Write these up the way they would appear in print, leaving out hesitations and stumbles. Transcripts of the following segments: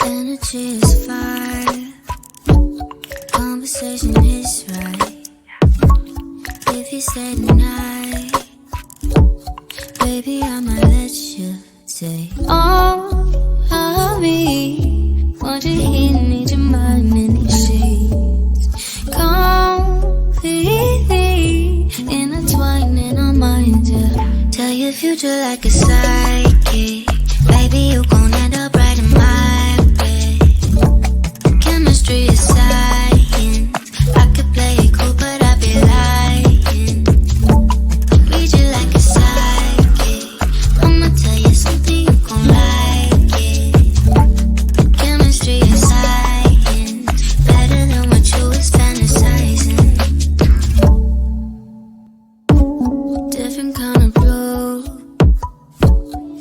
Energy is fire, conversation is right. If you stay tonight, baby, I might let you stay. Oh, hurry, want you here, need your mind in these sheets. Completely intertwined in our minds, yeah. Tell your future like a psychic. Baby, you gon' end up right in my bed. Chemistry is science. I could play it cool, but I'd be lying. Read you like a psychic. I'ma tell you something, you gon' like it. Chemistry is science. Better than what you was fantasizing. Different kind of blue.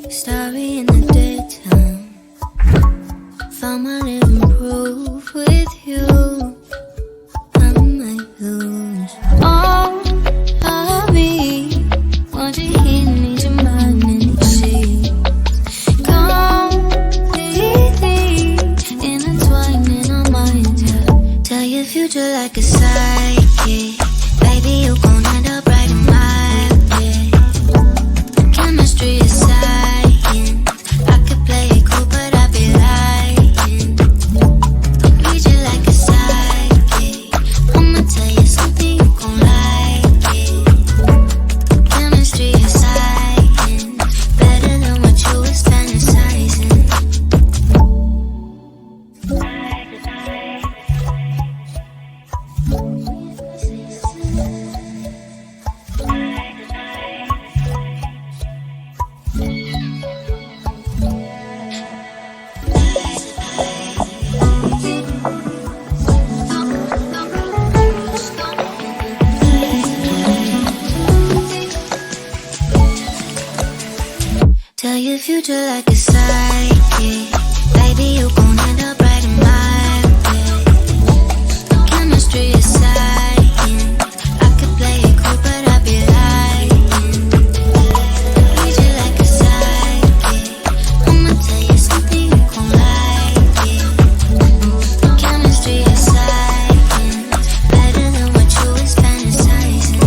Starry in the daytime. Found my living proof with you. I might lose. Oh, hurry, want you here, need your mind in these sheets. Completely intertwined in our minds, yeah. Tell your future like a psychic. Baby, you gon' end up right in my bed. Chemistry is science. I could play it cool, but I'd be lying. Read you like a psychic. I'ma tell you something, you gon' like it. Chemistry is science. Better than what you was fantasizing. Tell your future like a psychic. Baby, you gon' end up right in my bed. Chemistry is science. I could play it cool, but I'd be lying. Read you like a psychic. I'ma tell you something, you gon' like it. Chemistry is science. Better than what you was fantasizing.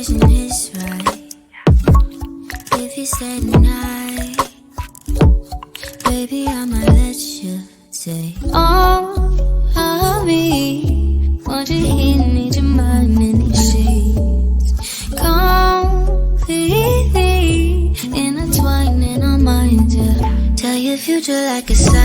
vision is right. If you say tonight, baby, I might let you take all of me. Want you here, need your mind in these sheets. Completely intertwined in our minds, yeah. Tell your future like a sign.